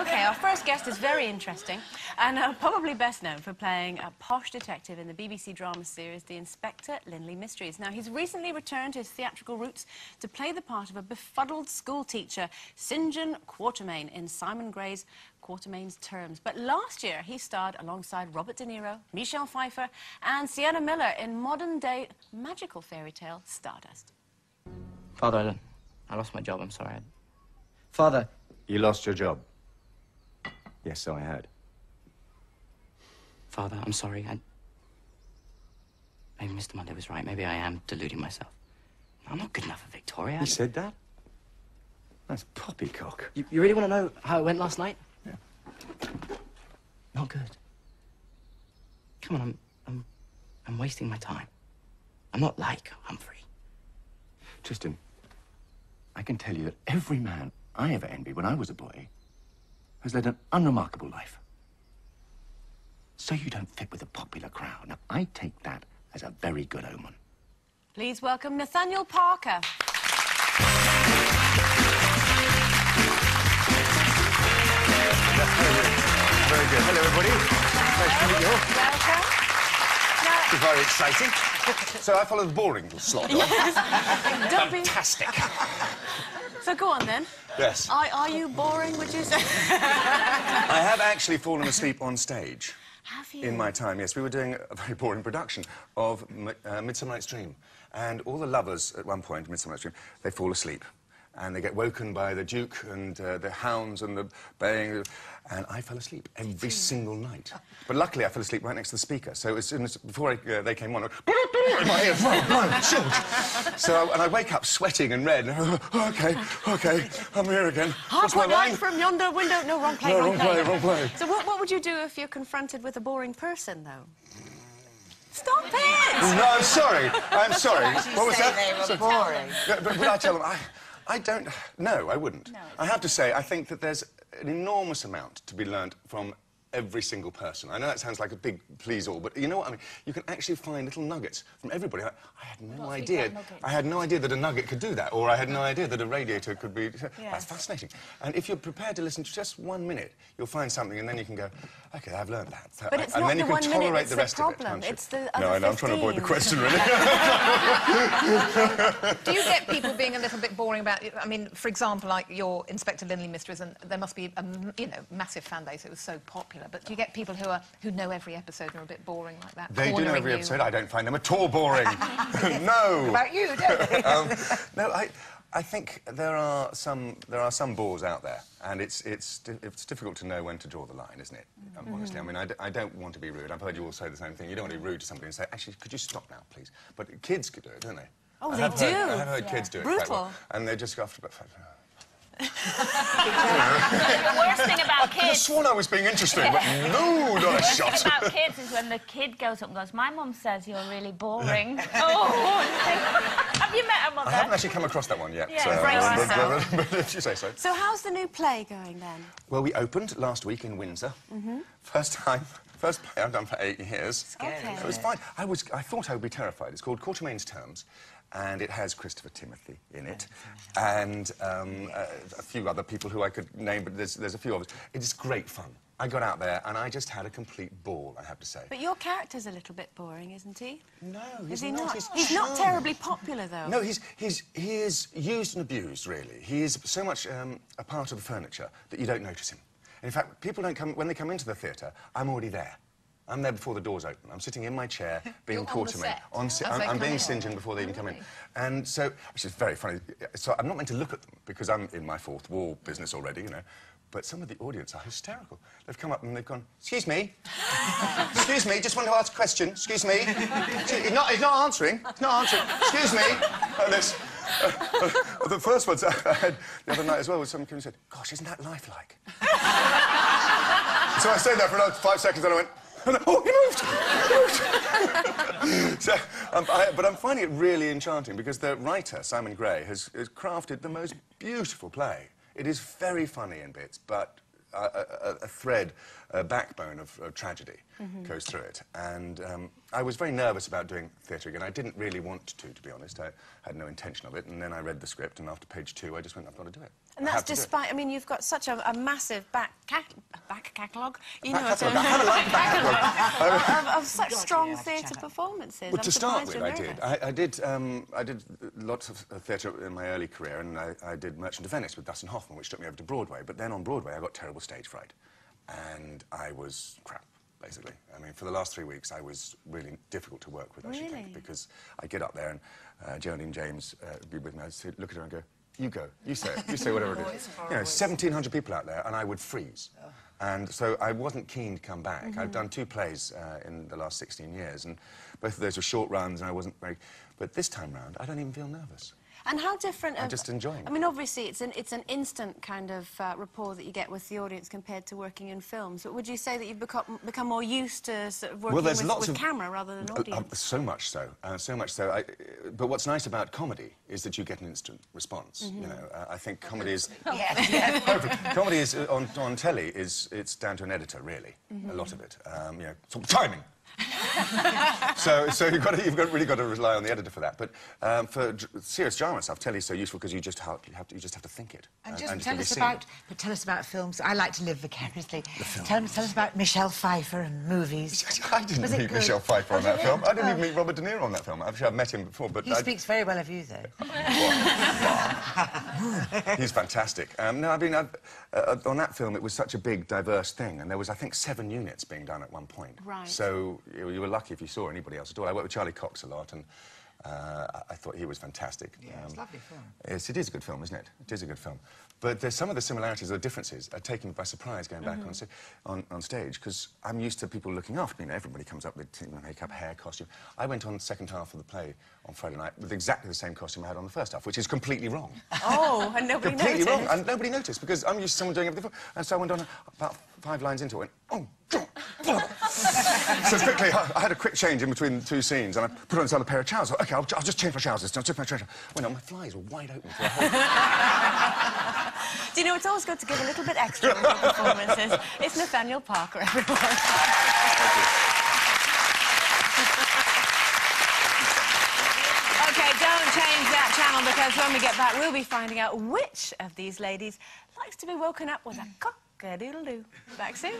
OK, our first guest is very interesting and probably best known for playing a posh detective in the BBC drama series The Inspector Linley Mysteries. Now, he's recently returned to his theatrical roots to play the part of a befuddled schoolteacher, St. John Quatermaine, in Simon Gray's Quatermaine's Terms. But last year, he starred alongside Robert De Niro, Michelle Pfeiffer and Sienna Miller in modern-day magical fairy tale Stardust. Father, I lost my job, I'm sorry. Father. You lost your job? Yes, so I heard. Father, I'm sorry. Maybe Mr. Monday was right. Maybe I am deluding myself. I'm not good enough for Victoria. You said that? That's poppycock. You really want to know how it went last night? Yeah. Not good. Come on, I'm wasting my time. I'm not like Humphrey. Tristan, I can tell you that every man I ever envied when I was a boy has led an unremarkable life. So you don't fit with the popular crowd. Now, I take that as a very good omen. Please welcome Nathaniel Parker. Very good. Hello, everybody. Nice to meet you. Welcome. Now, Very exciting. So I follow the boring slot. yes. Don't be... Fantastic. So go on, then. Yes. Are you boring, would you say? I have actually fallen asleep on stage. Have you? In my time, yes. We were doing a very boring production of Midsummer Night's Dream. And all the lovers, at one point, Midsummer Night's Dream, they fall asleep. And they get woken by the Duke and the hounds and the baying. And I fell asleep every single night. But luckily, I fell asleep right next to the speaker. So as soon as, before they came on, in my ear, so, and I wake up sweating and red. OK, I'm here again. What's my line? From yonder window. No, wrong play, no, wrong play. So what would you do if you're confronted with a boring person, though? Stop it! No, I'm sorry. I'm sorry. What was that? They were boring. But I tell them, I don't... No, I wouldn't. No. I have to say, I think that there's an enormous amount to be learnt from every single person. I know that sounds like a big please-all, but you know what I mean? You can actually find little nuggets from everybody. I had no idea. I had no idea that a nugget could do that, or I had no idea that a radiator could be... Yeah. That's fascinating. And if you're prepared to listen to just 1 minute, you'll find something, and then you can go, OK, I've learned that. But it's and not then you the can 1 minute, tolerate it's the the rest problem. of it, can't you? It's the other No, I know, I'm trying to avoid the 15. question, really. Do you get people being a little bit boring about... I mean, for example, like your Inspector Linley Mysteries, and there must be a, you know, massive fan base. It was so popular. But do you get people who know every episode and are a bit boring like that? They do know every episode. I don't find them at all boring. No. About you, don't they? No, I think there are some bores out there, and it's difficult to know when to draw the line, isn't it? Honestly, I mean, I don't want to be rude. I've heard you all say the same thing. You don't want to be rude to somebody and say, actually, could you stop now, please? But kids could do it, don't they? Oh, I they have do. I have heard kids do it quite well. Brutal. And they just go after about 5 minutes. The worst thing about I could have kids... sworn I was being interesting, but no, not a The worst shot. thing about kids is when the kid goes up and goes, my mum says you're really boring. Oh, have you met a mother? I haven't actually come across that one yet. Yeah, so, brace but if you say so. So how's the new play going, then? Well, we opened last week in Windsor. First play I've done for 8 years. Okay. It was fine. I thought I would be terrified. It's called Quatermaine's Terms, and it has Christopher Timothy in it, and a few other people who I could name, but there's a few of us. It's great fun. I got out there, and I just had a complete ball, I have to say. But your character's a little bit boring, isn't he? No, Is he not. not? He's not terribly popular, though. No, he is used and abused, really. He is so much a part of the furniture that you don't notice him. And in fact, people don't come... When they come into the theatre, I'm already there. I'm there before the doors open. I'm sitting in my chair, being Quatermaine. I'm being St. John before they even come in. And so, which is very funny. So I'm not meant to look at them, because I'm in my fourth wall business already, you know. But some of the audience are hysterical. They've come up and they've gone, excuse me. Excuse me, just want to ask a question. Excuse me. He's not answering. He's not answering. Excuse me. And this... the first ones I had the other night as well was someone came and said, gosh, isn't that lifelike? So I stayed there for another 5 seconds and I went, oh, he moved! So, but I'm finding it really enchanting because the writer, Simon Gray, has crafted the most beautiful play. It is very funny in bits, but a thread, a backbone of tragedy goes through it. And I was very nervous about doing theatre again. I didn't really want to be honest. I had no intention of it. And then I read the script, and after page 2, I just went, I've got to do it. And that's despite, I mean, you've got such a massive back catalogue, you know, of such strong theatre performances. Well, to start with, I did lots of theatre in my early career, and I did Merchant of Venice with Dustin Hoffman, which took me over to Broadway. But then on Broadway, I got terrible stage fright, and I was crap, basically. I mean, for the last 3 weeks, I was really difficult to work with, I should think, because I'd get up there and Geraldine James would be with me. I'd look at her and go, you go, you say it, you say whatever it is. You know, 1,700 people out there, and I would freeze. And so I wasn't keen to come back. I've done 2 plays in the last 16 years, and both of those were short runs, and I wasn't very... But this time round, I don't even feel nervous. And how different... I'm just enjoying it. I mean, obviously, it's an instant kind of rapport that you get with the audience compared to working in films. But would you say that you've become more used to sort of working with camera rather than audience? So much so. So much so. But what's nice about comedy is that you get an instant response. You know, I think comedy is... comedy is, on telly, it's down to an editor, really. A lot of it. You know, sort of timing. so you've really got to rely on the editor for that. But for serious drama stuff, telly's so useful because you just have to think it. And tell us about films. I like to live vicariously. Tell us about Michelle Pfeiffer and movies. I didn't meet Michelle Pfeiffer on that film. I didn't even meet Robert De Niro on that film. Actually, I've met him before, but he speaks very well of you, though. He's fantastic. No, I mean, on that film, it was such a big, diverse thing, and there was, I think, 7 units being done at one point. Right. So you were lucky if you saw anybody else at all. I worked with Charlie Cox a lot, and I thought he was fantastic. Yeah, it's a lovely film. Yes, it is a good film, isn't it? It is a good film. But there's some of the similarities or differences are taken by surprise going back on stage, because I'm used to people looking after me. You know, everybody comes up with makeup, hair, costume. I went on the second half of the play on Friday night with exactly the same costume I had on the first half, which is completely wrong. Oh, and nobody noticed? Completely wrong, and nobody noticed, because I'm used to someone doing everything. And so I went on about 5 lines into it, and went, oh, so quickly, I had a quick change in between the 2 scenes, and I put on this other pair of trousers. OK, I'll just change my trousers this time. I'll change my trousers. Well, no, my flies were wide open for the whole... Do you know, it's always good to give a little bit extra with your performances. It's Nathaniel Parker, everyone. Thank you. OK, don't change that channel, because when we get back, we'll be finding out which of these ladies likes to be woken up with a cock-a-doodle-doo. Back soon.